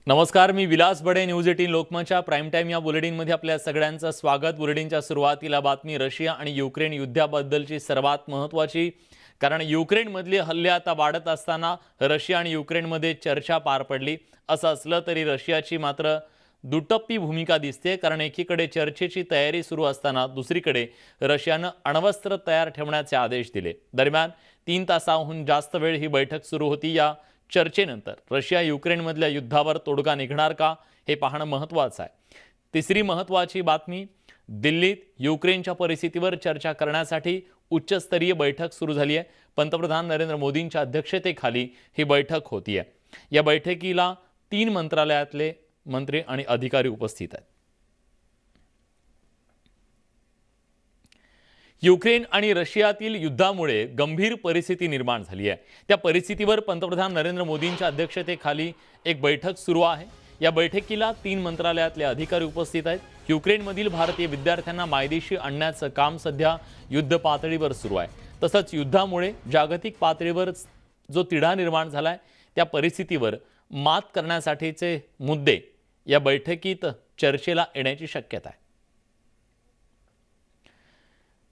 नमस्कार, मी विलास बडे. News 18 लोकमतच्या prime time या बुलेटिनमध्ये आपल्या सगळ्यांचं स्वागत. बुलेटिनच्या सुरुवातीला बातमी रशिया आणि युक्रेन युद्धाबद्दलची सर्वात महत्त्वाची, कारण युक्रेनमधले हल्ले आता वाढत असताना रशिया आणि युक्रेनमध्ये चर्चा पार पडली. असं असलं तरी रशियाची मात्र दुटप्पी भूमिका दिसते, कारण एकीकडे चर्चेची तयारी सुरू असताना दुसरीकडे रशियानं अण्वस्त्र तयार ठेवण्याचे आदेश दिले. दरम्यान 3 तासांहून जास्त वेळ ही बैठक सुरू होती. या चर्चेनंतर रशिया युक्रेनमधल्या युद्धावर तोडगा निघणार का, हे पाहणं महत्त्वाचं आहे. तिसरी महत्त्वाची बातमी, दिल्लीत युक्रेनच्या परिस्थितीवर चर्चा करण्यासाठी उच्चस्तरीय बैठक सुरू झाली आहे. पंतप्रधान नरेंद्र मोदींच्या अध्यक्षतेखाली ही बैठक होतीये. या बैठकीला 3 मंत्रालयातले मंत्री आणि अधिकारी उपस्थित आहेत. युक्रेन आणि रशियातील युद्धामुळे गंभीर परिस्थिती निर्माण झाली आहे. त्या परिस्थितीवर पंतप्रधान नरेंद्र मोदींच्या अध्यक्षतेखाली एक बैठक सुरू आहे. या बैठकीला 3 मंत्रालयातले अधिकारी उपस्थित आहेत. युक्रेनमधील भारतीय विद्यार्थ्यांना मायदेशी आणण्याचं काम सध्या युद्ध पातळीवर सुरू आहे. तसंच युद्धामुळे जागतिक पातळीवर जो तिढा निर्माण झालाय, त्या परिस्थितीवर मात करण्यासाठीचे मुद्दे या बैठकीत चर्चेला येण्याची शक्यता आहे.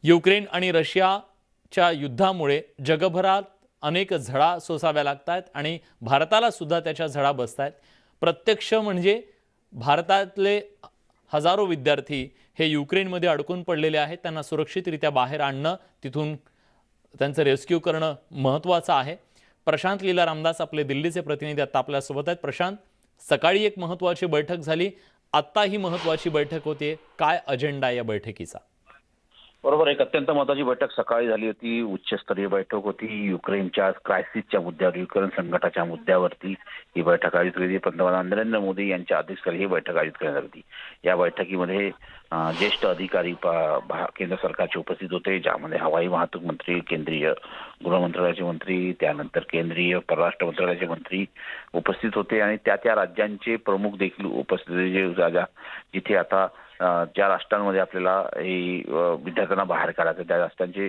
युक्रेन आणि रशियाच्या युद्धामुळे जगभरात अनेक झळा सोसाव्या लागतात आणि भारताला सुद्धा त्याच्या झळा बसतात. प्रत्यक्ष म्हणजे भारतातले हजारो विद्यार्थी हे युक्रेनमध्ये अडकून पडलेले आहेत. त्यांना सुरक्षितरित्या बाहेर आणणं, तिथून त्यांचं रेस्क्यू करणं महत्त्वाचं आहे. प्रशांत लीला रामदास आपले दिल्लीचे प्रतिनिधी आता आपल्यासोबत आहेत. प्रशांत, सकाळी एक महत्त्वाची बैठक झाली, आत्ता ही महत्त्वाची बैठक होते. काय अजेंडा या बैठकीचा? बरोबर, एक अत्यंत महत्त्वाची बैठक सकाळी झाली होती. उच्चस्तरीय बैठक होती. युक्रेनच्या क्रायसिसच्या मुद्द्यावर, युक्रेन संकटाच्या मुद्द्यावरती ही बैठक आयोजित केली. पंतप्रधान नरेंद्र मोदी यांच्या अध्यक्षतेखाली ही बैठक आयोजित करण्यात आली. या बैठकीमध्ये ज्येष्ठ अधिकारी केंद्र सरकारचे उपस्थित होते, ज्यामध्ये हवाई वाहतूक मंत्री, केंद्रीय गृह मंत्रालयाचे मंत्री, त्यानंतर केंद्रीय परराष्ट्र मंत्रालयाचे मंत्री उपस्थित होते आणि त्या राज्यांचे प्रमुख देखील उपस्थित होते. जिथे आता ज्या राष्ट्रांमध्ये आपल्याला विद्यार्थ्यांना बाहेर काढायचं, त्या राष्ट्रांचे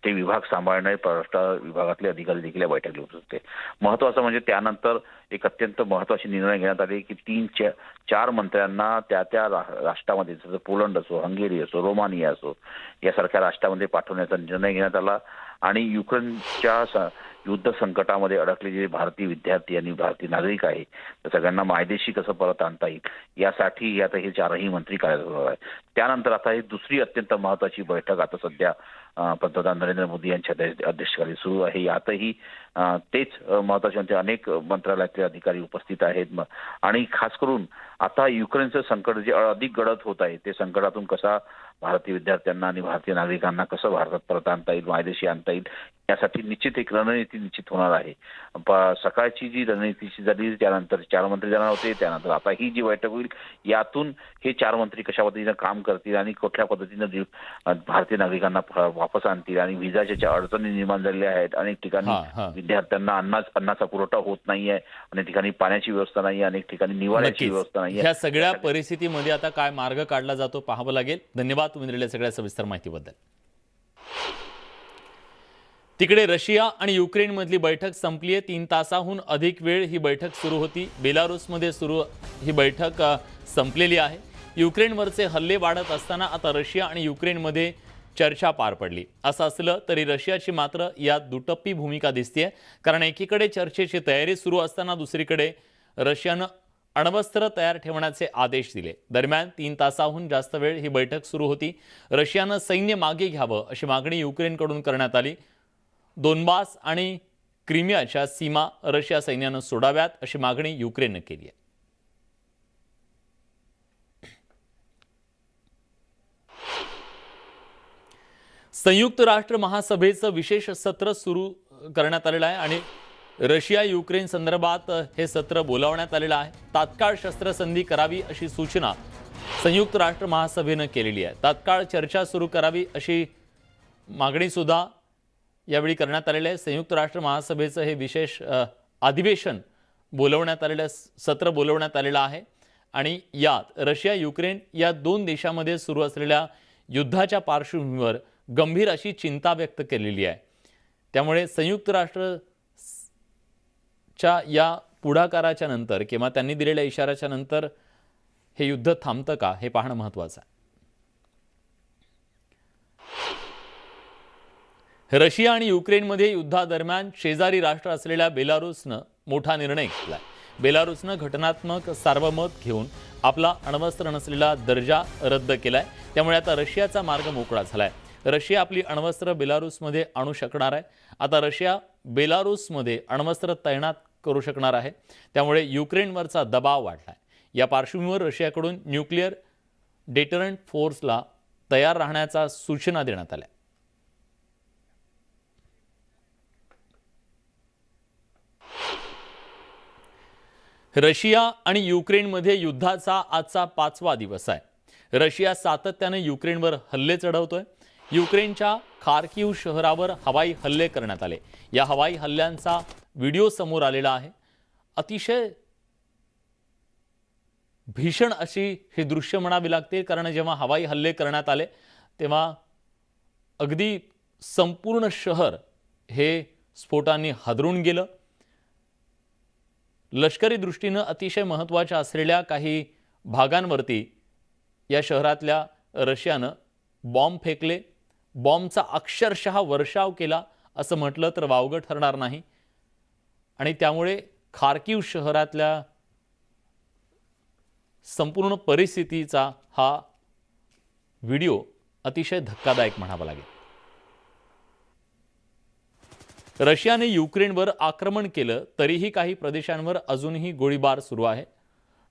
ते विभाग सांभाळणारे परराष्ट्र विभागातले अधिकारी देखील या बैठकीला उपस्थित होते. महत्त्वाचं म्हणजे त्यानंतर एक अत्यंत महत्त्वाचे निर्णय घेण्यात आले की 3-4 मंत्र्यांना त्या राष्ट्रामध्ये, जसं पोलंड असो, हंगेरी असो, रोमानिया असो, यासारख्या राष्ट्रामध्ये पाठवण्याचा निर्णय घेण्यात आला. आणि युक्रेनच्या युद्ध संकटामध्ये अडकलेले जे भारतीय विद्यार्थी आणि भारतीय नागरिक आहे, त्या सगळ्यांना मायदेशी कसं परत आणता येईल, यासाठी आता हे 4ही मंत्री कार्यरत होणार आहेत. त्यानंतर आता ही दुसरी अत्यंत महत्त्वाची बैठक आता सध्या पंतप्रधान नरेंद्र मोदी यांच्या अध्यक्षतेखाली सुरू आहे. यातही तेच महत्त्वाचे म्हणजे अनेक मंत्रालयातले अधिकारी उपस्थित आहेत. आणि खास करून आता युक्रेनचं संकट जे अधिक गडद होत आहे, ते संकटातून कसा भारतीय विद्यार्थ्यांना आणि भारतीय नागरिकांना कसं भारतात परत आणता येईल, मायदेशी आणता येईल, यासाठी निश्चित एक रणनीती निश्चित होणार आहे. सकाळची जी रणनीतीची झाली, त्यानंतर 4 मंत्री जाणार होते, त्यानंतर आता ही जी बैठक होईल, यातून हे 4 मंत्री कशा पद्धतीने काम करतील आणि कुठल्या पद्धतीने भारतीय नागरिकांना वापस आणतील. आणि व्हिसाच्या ज्या अडचणी निर्माण झालेल्या आहेत, अनेक ठिकाणी विद्यार्थ्यांना अन्नाचा पुरवठा होत नाहीये, अनेक ठिकाणी पाण्याची व्यवस्था नाही, अनेक ठिकाणी निवाऱ्याची व्यवस्था नाही. ह्या सगळ्या परिस्थितीमध्ये आता काय मार्ग काढला जातो पाहावं लागेल. धन्यवाद तुम्ही दिलेल्या सगळ्या सविस्तर माहितीबद्दल. तिकडे रशिया आणि युक्रेनमधली बैठक संपली आहे. 3 तासाहून अधिक वेळ ही बैठक सुरू होती. बेलारूसमध्ये सुरू ही बैठक संपलेली आहे. युक्रेनवरचे हल्ले वाढत असताना आता रशिया आणि युक्रेनमध्ये चर्चा पार पडली. असं असलं तरी रशियाची मात्र यात दुटप्पी भूमिका दिसतेय, कारण एकीकडे चर्चेची तयारी सुरू असताना दुसरीकडे रशियानं अण्वस्त्र तयार ठेवण्याचे आदेश दिले. दरम्यान 3 तासाहून जास्त वेळ ही बैठक सुरू होती. रशियानं सैन्य मागे घ्यावं अशी मागणी युक्रेनकडून करण्यात आली. दोनबास आणि क्रिमियाच्या सीमा रशिया सैन्यानं सोडाव्यात अशी मागणी युक्रेननं केली आहे. संयुक्त राष्ट्र महासभेचं विशेष सत्र सुरू करण्यात आलेलं आहे आणि रशिया युक्रेन संदर्भात हे सत्र बोलावण्यात आलेलं आहे. तात्काळ शस्त्रसंधी करावी अशी सूचना संयुक्त राष्ट्र महासभेनं केलेली आहे. तात्काळ चर्चा सुरू करावी अशी मागणी सुद्धा यावेळी करण्यात आलेलं आहे. संयुक्त राष्ट्र महासभेचं हे विशेष अधिवेशन बोलवण्यात आलेलं, सत्र बोलवण्यात आलेलं आहे आणि यात रशिया युक्रेन या 2 देशांमध्ये सुरू असलेल्या युद्धाच्या पार्श्वभूमीवर गंभीर अशी चिंता व्यक्त केलेली आहे. त्यामुळे संयुक्त राष्ट्रच्या या पुढाकाराच्या नंतर किंवा त्यांनी दिलेल्या इशाऱ्याच्या नंतर हे युद्ध थांबतं का हे पाहणं महत्त्वाचं आहे. रशिया आणि युक्रेनमध्ये युद्धादरम्यान शेजारी राष्ट्र असलेल्या बेलारूसनं मोठा निर्णय घेतलाय. बेलारूसनं घटनात्मक सार्वमत घेऊन आपला अण्वस्त्र नसलेला दर्जा रद्द केलाय. त्यामुळे आता रशियाचा मार्ग मोकळा झालाय. रशिया आपली अण्वस्त्र बेलारूसमध्ये आणू शकणार आहे. आता रशिया बेलारूसमध्ये अण्वस्त्र तैनात करू शकणार आहे. त्यामुळे युक्रेनवरचा दबाव वाढलाय. या पार्श्वभूमीवर रशियाकडून न्यूक्लिअर डेटरंट फोर्सला तयार राहण्याचा सूचना देण्यात आल्या. रशिया आणि युक्रेनमध्ये युद्धाचा आजचा 5वा दिवस आहे. रशिया सातत्याने युक्रेनवर हल्ले चढवतोय. युक्रेनच्या खार्किव शहरावर हवाई हल्ले करण्यात आले. या हवाई हल्ल्यांचा व्हिडिओ समोर आलेला आहे. अतिशय भीषण अशी हे दृश्य म्हणावे लागते, कारण जेव्हा हवाई हल्ले करण्यात आले तेव्हा अगदी संपूर्ण शहर हे स्फोटांनी हादरून गेलं. लष्करी दृष्टीनं अतिशय महत्त्वाच्या असलेल्या काही भागांवरती या शहरातल्या रशियानं बॉम्ब फेकले. बॉम्बचा अक्षरशः वर्षाव केला असं म्हटलं तर वावगं ठरणार नाही. आणि त्यामुळे खार्किव शहरातल्या संपूर्ण परिस्थितीचा हा व्हिडिओ अतिशय धक्कादायक म्हणावा लागेल. रशियाने युक्रेनवर आक्रमण केलं तरीही काही प्रदेशांवर अजूनही गोळीबार सुरू आहे.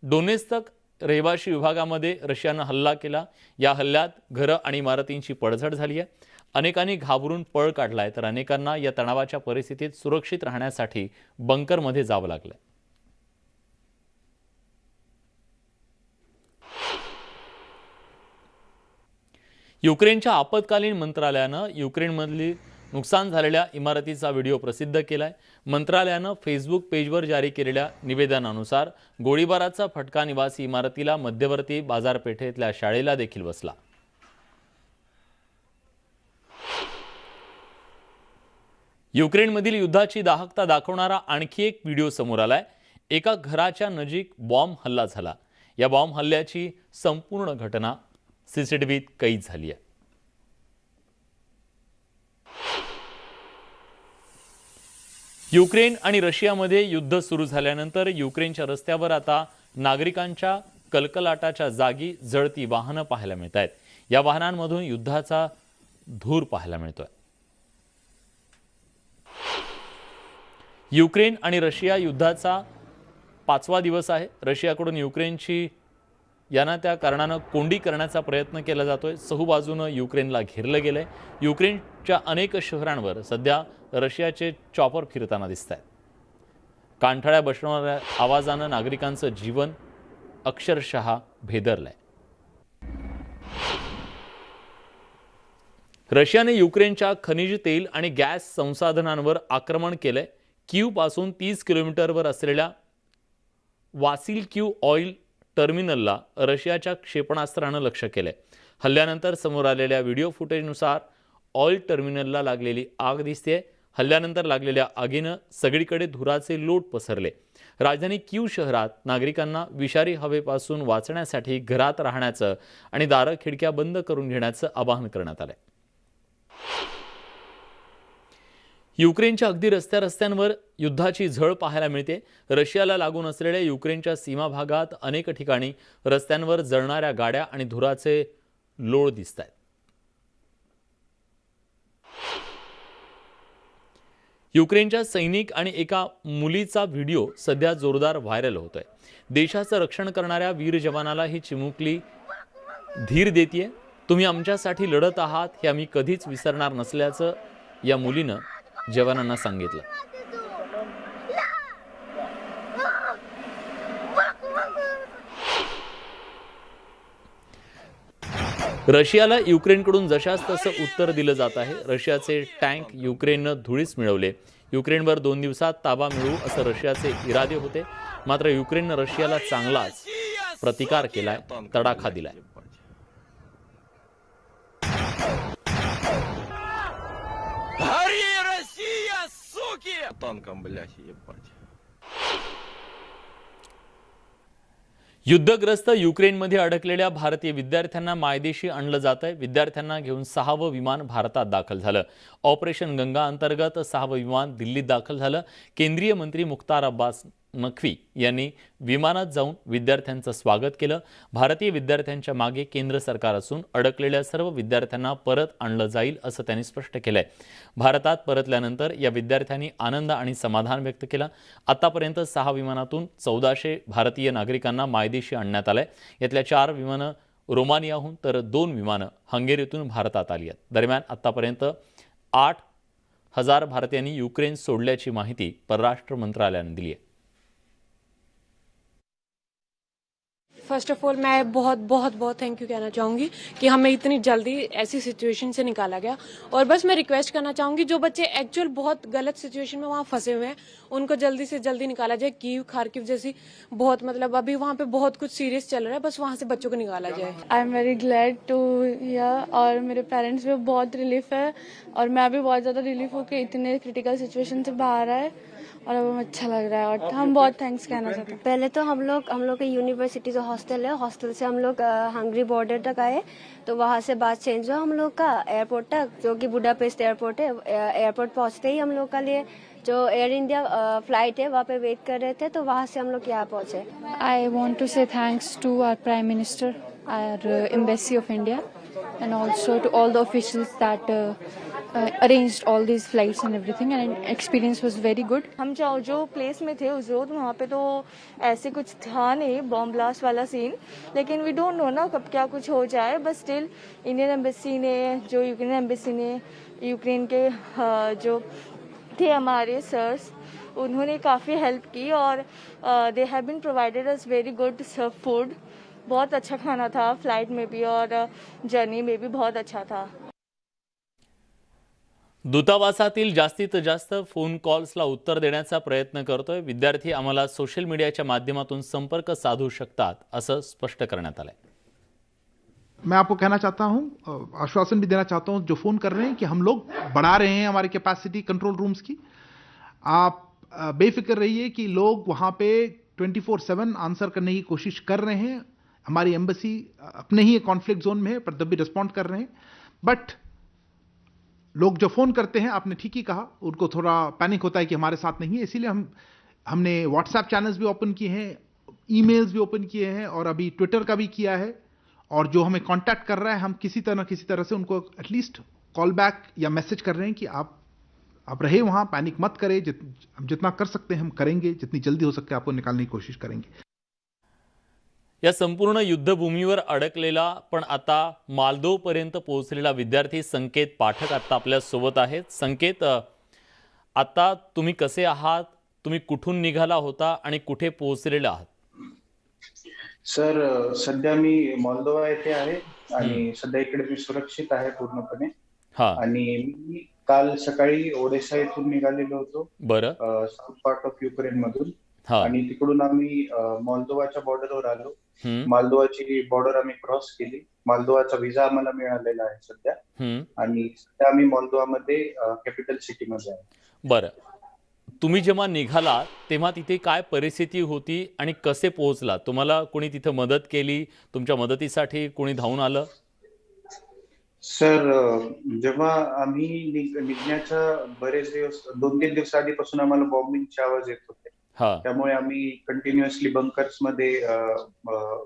डोनेत्स्क रहिवासी विभागामध्ये रशियानं हल्ला केला. या हल्ल्यात घरं आणि इमारतींची पडझड झाली आहे. अनेकांनी घाबरून पळ काढलाय, तर अनेकांना या तणावाच्या परिस्थितीत सुरक्षित राहण्यासाठी बंकरमध्ये जावं लागलंय. युक्रेनच्या आपत्कालीन मंत्रालयानं युक्रेनमधली नुकसान झालेल्या इमारतीचा व्हिडिओ प्रसिद्ध केलाय. मंत्रालयानं फेसबुक पेजवर जारी केलेल्या निवेदनानुसार गोळीबाराचा फटका निवासी इमारतीला, मध्यवर्ती बाजारपेठेतल्या शाळेला देखील बसला. युक्रेनमधील युद्धाची दाहकता दाखवणारा आणखी एक व्हिडिओ समोर आलाय. एका घराच्या नजीक बॉम्ब हल्ला झाला. या बॉम्ब हल्ल्याची संपूर्ण घटना सीसीटीव्हीत कैद झाली आहे. युक्रेन आणि रशियामध्ये युद्ध सुरू झाल्यानंतर युक्रेनच्या रस्त्यावर आता नागरिकांच्या कलकलाटाच्या जागी जळती वाहनं पाहायला मिळत आहेत. या वाहनांमधून युद्धाचा धूर पाहायला मिळतोय. युक्रेन आणि रशिया युद्धाचा 5वा दिवस आहे. रशियाकडून युक्रेनची यांना त्या कारणानं कोंडी करण्याचा प्रयत्न केला जातोय. चहूबाजूनं युक्रेनला घेरलं गेलंय. युक्रेनच्या अनेक शहरांवर सध्या रशियाचे चॉपर फिरताना दिसत आहेत. कानठळ्या बसवणाऱ्या आवाजानं नागरिकांचं जीवन अक्षरशः भेदरलंय. रशियाने युक्रेनच्या खनिज तेल आणि गॅस संसाधनांवर आक्रमण केलंय. कीवपासून 30 किलोमीटरवर असलेल्या वासिल्क्यू ऑइल टर्मिनलला रशियाच्या क्षेपणास्त्रानं लक्ष्य केलंय. हल्ल्यानंतर समोर आलेल्या व्हिडिओ फुटेजनुसार ऑइल टर्मिनलला लागलेली आग दिसते. हल्ल्यानंतर लागलेल्या आगीनं सगळीकडे धुराचे लोट पसरले. राजधानी कीव शहरात नागरिकांना विषारी हवेपासून वाचण्यासाठी घरात राहण्याचं आणि दारं खिडक्या बंद करून घेण्याचं आवाहन करण्यात आलंय. युक्रेनच्या अगदी रस्त्यावर युद्धाची झळ पाहायला मिळते. रशियाला लागून असलेल्या युक्रेनच्या सीमा भागात अनेक ठिकाणी रस्त्यांवर जळणाऱ्या गाड्या आणि धुराचे लोळ दिसत आहेत. युक्रेनच्या सैनिक आणि एका मुलीचा व्हिडिओ सध्या जोरदार व्हायरल होतोय. देशाचं रक्षण करणाऱ्या वीर जवानाला ही चिमुकली धीर देतीये. तुम्ही आमच्यासाठी लढत आहात हे आम्ही कधीच विसरणार नसल्याचं या मुलीनं जवानांना सांगितलं. रशियाला युक्रेनकडून जशास तसं उत्तर दिलं जात आहे. रशियाचे टँक युक्रेननं धुळीस मिळवले. युक्रेनवर 2 दिवसात ताबा मिळवू असं रशियाचे इरादे होते. मात्र युक्रेननं रशियाला चांगलाच प्रतिकार केलाय, तडाखा दिलाय. Танком, блядь, ебать. युद्धग्रस्त युक्रेनमध्ये अडकलेल्या भारतीय विद्यार्थ्यांना मायदेशी आणलं जात आहे. विद्यार्थ्यांना घेऊन 6वं विमान भारतात दाखल झालं. ऑपरेशन गंगा अंतर्गत 6वं विमान दिल्लीत दाखल झालं. केंद्रीय मंत्री मुख्तार अब्बास नक्वी यांनी विमानात जाऊन विद्यार्थ्यांचं स्वागत केलं. भारतीय विद्यार्थ्यांच्या मागे केंद्र सरकार असून अडकलेल्या सर्व विद्यार्थ्यांना परत आणलं जाईल असं त्यांनी स्पष्ट केलंय. भारतात परतल्यानंतर या विद्यार्थ्यांनी आनंद आणि समाधान व्यक्त केलं. आतापर्यंत 6 विमानातून 1400 भारतीय नागरिकांना मायदेशी आणण्यात आलंय. यातल्या 4 विमानं रोमानियाहून तर 2 विमानं हंगेरीतून भारतात आली आहेत. दरम्यान आतापर्यंत 8,000 भारतीयांनी युक्रेन सोडल्याची माहिती परराष्ट्र मंत्रालयाने दिली आहे. फर्स्ट ऑफ ऑल मैं बहुत बहुत बहुत थैंक यू कहना चाहूँगी कि हमें इतनी जल्दी ऐसी सिचुएशन से निकाला गया। और बस मैं रिक्वेस्ट करना चाहूँगी जो बच्चे एक्चुअल बहुत गलत सिचुएशन में वहाँ फंसे हुए हैं उनको जल्दी से जल्दी निकाला जाए। कीव खार्किव जैसी बहुत मतलब अभी वहाँ पे बहुत कुछ सीरियस चल रहा है, बस वहाँ से बच्चों को निकाला जाए। I am very glad to here और मेरे पेरेंट्स भी बहुत रिलीफ है और मैं भी बहुत ज़्यादा रिलीफ हूँ कि इतने क्रिटिकल सिचुएशन से बाहर आए और अब हमें अच्छा लग रहा है और हम बहुत थैंक्स कहना चाहते हैं। पहले तो हम लोग का यूनिवर्सिटी जो हॉस्टल है, हॉस्टल से हम लोग हंगरी बॉर्डर तक आए, तो वहाँ से बात चेंज हुआ हम लोग का एयरपोर्ट तक, जो कि बुडापेस्ट एयरपोर्ट है। एयरपोर्ट पहुँचते ही हम लोग का लिए जो एयर इंडिया फ्लाइट है वहाँ पे वेट कर रहे थे, तो वहाँ से हम लोग यहाँ पहुँचे। I want to say thanks to our prime minister, our embassy of India and also to all the officials that arranged all these flights and everything, and experience was very good. हम जो place में थे उस road वहाँ पे तो ऐसे कुछ था नहीं bomb blast वाला सीन, लेकिन वी डोंट नो ना कब क्या कुछ हो जाए, बट स्टिल इंडियन एम्बेसी ने, जो यूक्रेन एम्बेसी ने, यूक्रेन के जो थे हमारे सर्स, उन्होंने काफ़ी हेल्प की और they have been provided us very good food. बहुत अच्छा खाना था फ्लाइट में भी और जर्नी में भी बहुत अच्छा था। दूतावासातील जास्तीत जास्त फोन कॉल्सला उत्तर देण्याचा प्रयत्न करतोय. विद्यार्थी आम्हाला सोशल मीडियाच्या माध्यमातून संपर्क साधू शकतात असं स्पष्ट करण्यात आलंय. मैं आपको कहना चाहता हूं, आश्वासन भी देना चाहता हूं जो फोन कर रहे हैं कि हम लोग बढ़ा रहे हैं हमारी कैपेसिटी कंट्रोल रूम्स की। आप बेफिक्र रहिए कि लोग वहां पे 24/7 आंसर करने की कोशिश कर रहे हैं। हमारी एम्बेसी अपने ही कॉन्फ्लिक्ट जोन में है पर तब भी रिस्पॉन्ड कर रहे हैं। बट लोग जो फोन करते हैं, आपने ठीक ही कहा, उनको थोड़ा पैनिक होता है कि हमारे साथ नहीं है, इसीलिए हमने व्हाट्सएप चैनल्स भी ओपन किए हैं, ईमेल्स भी ओपन किए हैं और अभी ट्विटर का भी किया है। और जो हमें कांटेक्ट कर रहा है, हम किसी तरह से उनको एटलीस्ट कॉल बैक या मैसेज कर रहे हैं कि आप रहे वहां, पैनिक मत करें, हम जितना कर सकते हैं हम करेंगे, जितनी जल्दी हो सके आपको निकालने की कोशिश करेंगे। या संपूर्ण युद्धभूमीवर अडकलेला पण आता मालदोवपर्यंत पोहोचलेला विद्यार्थी संकेत पाठक आता आपल्या सोबत आहेत. संकेत, आता तुम्ही कसे आहात? तुम्ही कुठून निघाला होता आणि कुठे पोहोचलेला आहात? सर, सध्या मी मॉल्दोवा येथे आहे आणि सध्या इकडे मी सुरक्षित आहे पूर्णपणे. आणि मी काल सकाळी ओडेसा येथून निघालेलो होतो, बरं, साऊथ पार्ट ऑफ युक्रेन मधून, आणि तिकडून आम्ही मॉल्दोवाच्या बॉर्डरवर आलो. मालदोवाची बॉर्डर आम्ही क्रॉस केली. मालदोवाचा व्हिसा आम्हाला मिळालेला आहे सध्या, आणि सध्या आम्ही मॉल्दोवामध्ये कॅपिटल सिटी मध्ये आहे. बरं, तुम्ही जेव्हा निघाला तेव्हा तिथे काय परिस्थिती होती आणि कसे पोहोचला? तुम्हाला कोणी तिथे मदत केली? तुमच्या मदतीसाठी कोणी धावून आलं? सर, जेव्हा आम्ही निघण्याच्या बरेच दिवस, 2-3 दिवस आधीपासून आम्हाला बॉम्बिंगचे आवाज येत होते, त्यामुळे आम्ही कंटिन्युअसली बंकर्स मध्ये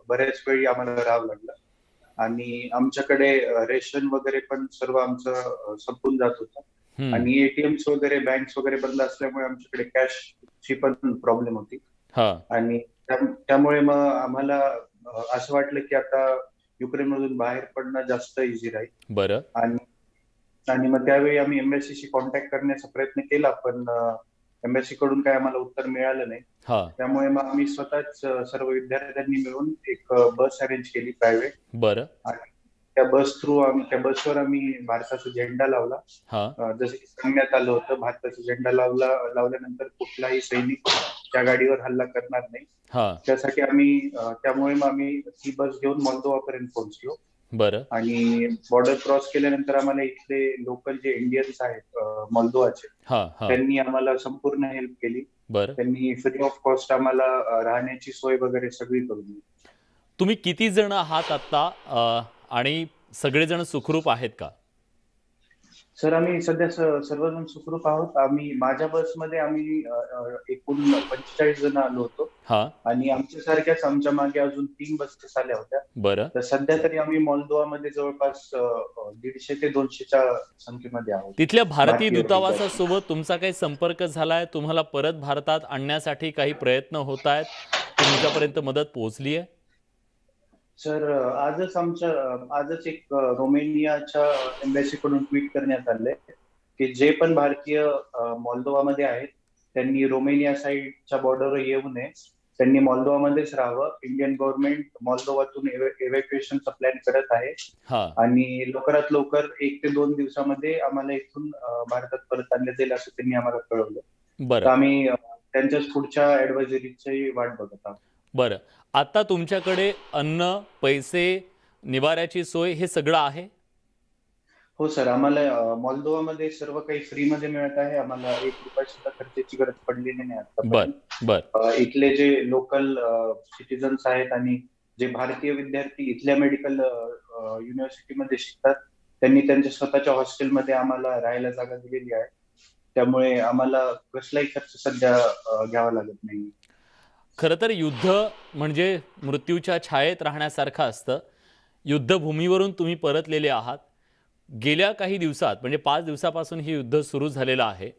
बऱ्याच वेळी आम्हाला राहावं लागलं. आणि आमच्याकडे रेशन वगैरे पण सर्व आमचं संपून जात होतं, आणि एटीएम्स वगैरे, बँक्स वगैरे बंद असल्यामुळे आमच्याकडे कॅशची पण प्रॉब्लेम होती. आणि त्यामुळे मग आम्हाला असं वाटलं की आता युक्रेन मधून बाहेर पडणं जास्त इझी राहील. बरं. आणि मग त्यावेळी आम्ही एम्बेसीशी कॉन्टॅक्ट करण्याचा प्रयत्न केला, पण एम्बेसी कडून काय आम्हाला उत्तर मिळालं नाही. त्यामुळे मग आम्ही स्वतःच सर्व विद्यार्थ्यांनी मिळून एक बस अरेंज केली प्रायव्हेट. बरं. आणि त्या बसवर आम्ही भारताचा झेंडा लावला. जसं की सांगण्यात आलं होतं, भारताचा झेंडा लावल्यानंतर कुठलाही सैनिक त्या गाडीवर हल्ला करणार नाही, त्यासाठी त्यामुळे मग आम्ही ही बस घेऊन मॉल्दोवा पर्यंत पोहोचलो. बरं. आणि बॉर्डर क्रॉस केल्यानंतर आम्हाला इथले लोकल जे इंडियन्स आहेत मोल्दोवाचे, हा हा. त्यांनी आम्हाला संपूर्ण हेल्प केली. बरं. त्यांनी फ्री ऑफ कॉस्ट आम्हाला राहण्याची सोय वगैरे सगळी करून दिली. तुम्ही किती जण आहात आता आणि सगळेजण सुखरूप आहेत का? सर आम्ही सध्या सर्वजण सुखरूप आहोत. माझ्या बसमध्ये आम्ही एकूण 45 जण आलो होतो हा. आणि आमच्यासारख्याच आमच्या मागे अजून 3 बसेस आल्या होत्या. बरं. तर सध्या तरी आम्ही मोल्दोवामध्ये जवळपास 150 ते 200च्या संख्येमध्ये आहोत. तिथल्या भारतीय भारतीय दूतावासासोबत तुमचा काही संपर्क झालाय? तुम्हाला परत भारतात आणण्यासाठी काही प्रयत्न होत आहेत? तुमच्यापर्यंत मदत पोहोचली आहे? सर आजच एक रोमेनियाच्या एम्बॅसी कडून ट्विट करण्यात आलंय की जे पण भारतीय मोल्दोवामध्ये आहेत त्यांनी रोमेनिया साईडच्या बॉर्डरवर येऊ नये, त्यांनी मोल्दोवामध्येच राहावं. इंडियन गव्हर्नमेंट मोल्दोवातून एव्हॅक्युएशनचा प्लॅन करत आहे हा. आणि लवकरात लवकर 1 ते 2 दिवसामध्ये आम्हाला इथून भारतात परत आणले जाईल असं त्यांनी आम्हाला कळवलं. तर बरं. आम्ही त्यांच्याच पुढच्या ऍडवायझरीची वाट बघत आहोत. बरं. आता तुमच्याकडे अन्न, पैसे, निवाऱ्याची सोय हे सगळं आहे? हो सर, आम्हाला मोल्दोवामध्ये सर्व काही फ्रीमध्ये मिळत आहे. आम्हाला 1 रुपया सुद्धा खर्चाची गरज पडलेली नाही बर आता. बर. इथले जे लोकल सिटीजन्स आहेत आणि जे भारतीय विद्यार्थी इथल्या मेडिकल युनिव्हर्सिटीमध्ये शिकतात, त्यांनी त्यांच्या स्वतःच्या हॉस्टेलमध्ये आम्हाला राहायला जागा दिलेली आहे. त्यामुळे आम्हाला कसलाही खर्च सध्या घ्यावा लागत नाही. खरं तर युद्ध म्हणजे मृत्यूच्या छायेत राहण्यासारखं असतं. युद्धभूमीवरून तुम्ही परतलेले आहात. गेल्या काही दिवसात म्हणजे 5 दिवसापासून हे युद्ध सुरू झालेलं आहे.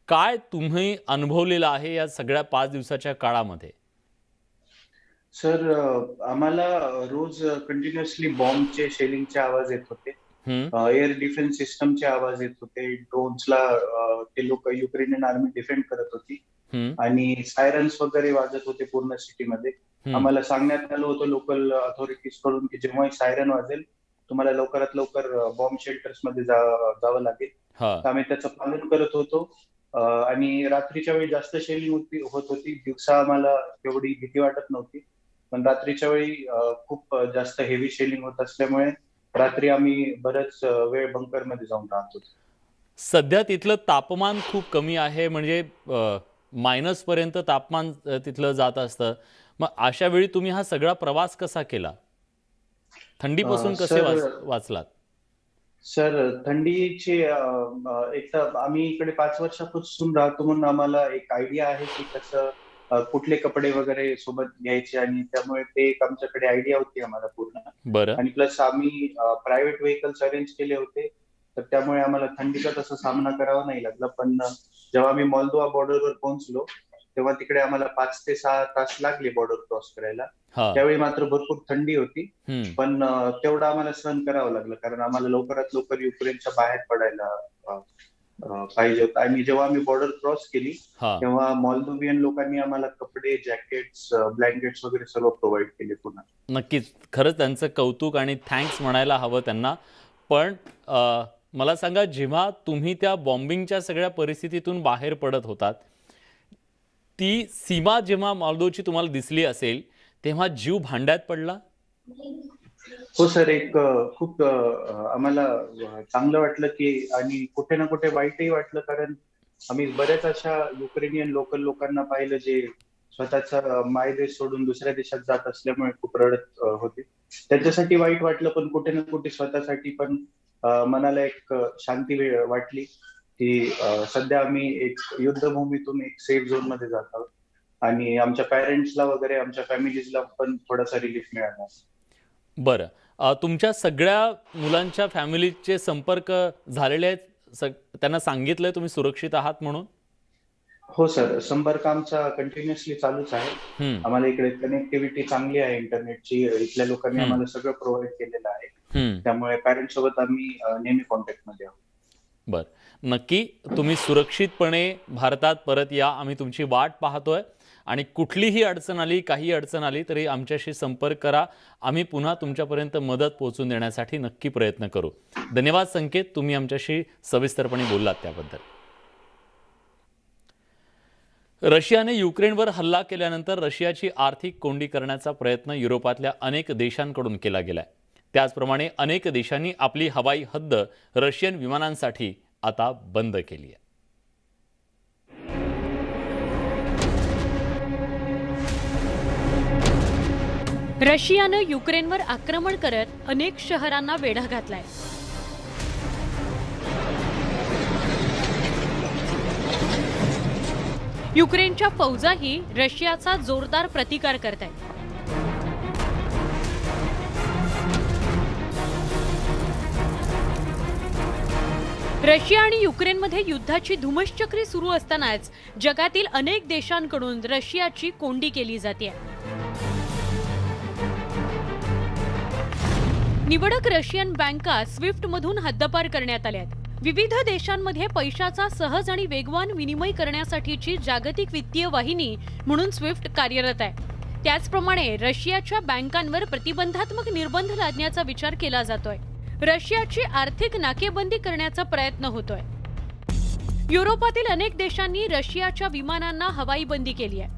काय तुम्ही अनुभवलेलं आहे या सगळ्या 5 दिवसाच्या काळामध्ये? सर आम्हाला रोज कंटिन्युअसली बॉम्बचे, शेलिंगचे आवाज येत होते. एअर डिफेन्स सिस्टमचे आवाज येत होते. ड्रोन्सला ते लोक युक्रेनियन आर्मी डिफेंड करत होती आणि सायरन्स वगैरे वाजत होते पूर्ण सिटीमध्ये. आम्हाला सांगण्यात आलं होतं लोकल अथॉरिटीज कडून की जेव्हा सायरन वाजेल तुम्हाला लवकरात लवकर बॉम्ब शेल्टर्स मध्ये जावं लागेल. तर आम्ही त्याचं पालन करत होतो आणि रात्रीच्या वेळी जास्त शेलिंग होत होती. दिवसा आम्हाला तेवढी भीती वाटत नव्हती, पण रात्रीच्या वेळी खूप जास्त हेवी शेलिंग होत असल्यामुळे रात्री आम्ही बरेच वेळ बंकर मध्ये जाऊन राहत होतो. सध्या तिथलं तापमान खूप कमी आहे, म्हणजे मायनस पर्यंत तापमान तिथलं जात असतं. मग अशा वेळी तुम्ही हा सगळा प्रवास कसा केला? थंडीपासून कसे वाचलात? सर थंडीची एक तर आम्ही इकडे 5 वर्षापासून राहतो म्हणून आम्हाला एक आयडिया आहे की कसं कुठले कपडे वगैरे सोबत घ्यायचे आणि त्यामुळे ते एक आमच्याकडे आयडिया होती आम्हाला पूर्ण. बरं. आणि प्लस आम्ही प्रायव्हेट व्हेकल्स अरेंज केले होते, तर त्यामुळे आम्हाला थंडीचा तसा सामना करावा नाही लागला. पण जेव्हा आम्ही मोल्दोवा बॉर्डरवर पोहोचलो तेव्हा तिकडे आम्हाला 5 ते 6 तास लागले बॉर्डर क्रॉस करायला. त्यावेळी मात्र भरपूर थंडी होती, पण तेवढं आम्हाला सहन करावं लागलं कारण आम्हाला लवकरात लवकर युक्रेनच्या बाहेर पडायला पाहिजे होतं. आणि जेव्हा आम्ही बॉर्डर क्रॉस केली तेव्हा मोल्दोवियन लोकांनी आम्हाला कपडे, जॅकेट्स, ब्लँकेट्स वगैरे सर्व प्रोव्हाइड केले पुन्हा. नक्कीच, खरंच त्यांचं कौतुक आणि थँक्स म्हणायला हवं त्यांना. पण मला सांगा, जेव्हा तुम्ही त्या बॉम्बिंगच्या सगळ्या परिस्थितीतून बाहेर पडत होतात, ती सीमा जेव्हा मोल्दोची तुम्हाला दिसली असेल तेव्हा जीव भांड्यात पडला? हो सर, एक खूप आम्हाला चांगलं वाटलं की आणि कुठे ना कुठे वाईटही वाटलं कारण आम्ही बऱ्याच अशा युक्रेनियन लोकल लोकांना पाहिलं जे स्वतःचा मायदेश सोडून दुसऱ्या देशात जात असल्यामुळे खूप रडत होते. त्यांच्यासाठी वाईट वाटलं, पण कुठे ना कुठे स्वतःसाठी पण मनाला एक शांती वाटली की सध्या आम्ही एक युद्धभूमीतून एक सेफ झोन मध्ये जात आहोत आणि आमच्या पॅरेंट्सला वगैरे आमच्या फॅमिलीजला पण थोडासा रिलीफ मिळाला. बरं. तुमच्या सगळ्या मुलांच्या फॅमिलीचे संपर्क झालेले आहेत? त्यांना सांगितलंय तुम्ही सुरक्षित आहात म्हणून? हो सर, संपर्क आमचा कंटिन्युअसली चालूच आहे. आम्हाला इकडे कनेक्टिव्हिटी चांगली आहे इंटरनेटची. इथल्या लोकांनी आम्हाला सगळं प्रोव्हाइड केलेलं आहे, त्यामुळे पॅरेंट्स सोबत आम्ही नेहमी कॉन्टॅक्ट मध्ये आहोत. बर, नक्की तुम्ही सुरक्षितपणे भारतात परत या. आम्ही तुमची वाट पाहतोय आणि कुठलीही अडचण आली, काही अडचण आली तरी आमच्याशी संपर्क करा. आम्ही पुन्हा तुमच्यापर्यंत मदत पोहोचून देण्यासाठी नक्की प्रयत्न करू. धन्यवाद संकेत, तुम्ही आमच्याशी सविस्तरपणे बोललात त्याबद्दल. रशियाने युक्रेनवर हल्ला केल्यानंतर रशियाची आर्थिक कोंडी करण्याचा प्रयत्न युरोपातल्या अनेक देशांकडून केला गेलाय. त्याचप्रमाणे अनेक देशांनी आपली हवाई हद्द रशियन विमानांसाठी आता बंद केली आहे. रशियानं युक्रेनवर आक्रमण करत अनेक शहरांना वेढा घातलाय. युक्रेनच्या फौजाही रशियाचा जोरदार प्रतिकार करतायत. रशिया आणि युक्रेनमध्ये युद्धाची धुमश्चक्री सुरू असतानाच जगातील अनेक देशांकडून रशियाची कोंडी केली जाते. निवडक रशियन बँका स्विफ्ट मधून हद्दपार करण्यात आल्या आहेत. विविध देशांमध्ये पैशाचा सहज आणि वेगवान विनिमय करण्यासाठीची जागतिक वित्तीय वाहिनी म्हणून स्विफ्ट कार्यरत आहे. त्याचप्रमाणे रशियाच्या बँकांवर प्रतिबंधात्मक निर्बंध लादण्याचा विचार केला जातोय. रशियाची आर्थिक नाकेबंदी करण्याचा प्रयत्न होतोय. युरोपातील अनेक देशांनी रशियाच्या विमानांना हवाई बंदी केली आहे.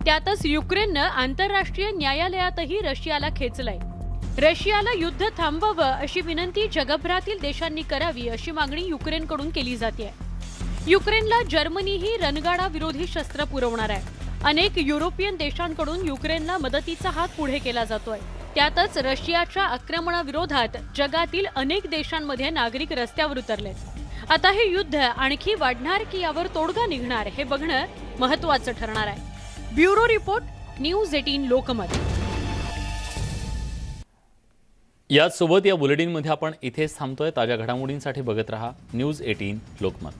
त्यातच युक्रेननं आंतरराष्ट्रीय न्यायालयातही रशियाला खेचलंय. रशियाला युद्ध थांबवावं अशी विनंती जगभरातील देशांनी करावी अशी मागणी युक्रेनकडून केली जाते. युक्रेनला जर्मनीही रणगाडा विरोधी शस्त्र पुरवणार आहे. अनेक युरोपियन देशांकडून युक्रेनला मदतीचा हात पुढे केला जातोय. त्यातच रशियाच्या आक्रमणाविरोधात जगातील अनेक देशांमध्ये नागरिक रस्त्यावर उतरलेत. आता हे युद्ध आणखी वाढणार की यावर तोडगा निघणार हे बघणं महत्त्वाचं ठरणार आहे. Bureau report, news 18 Lokmat. याचसोबत या बुलेटिनमध्ये आपण इथेच थांबतोय. ताज्या घडामोडींसाठी बघत रहा न्यूज 18 लोकमत.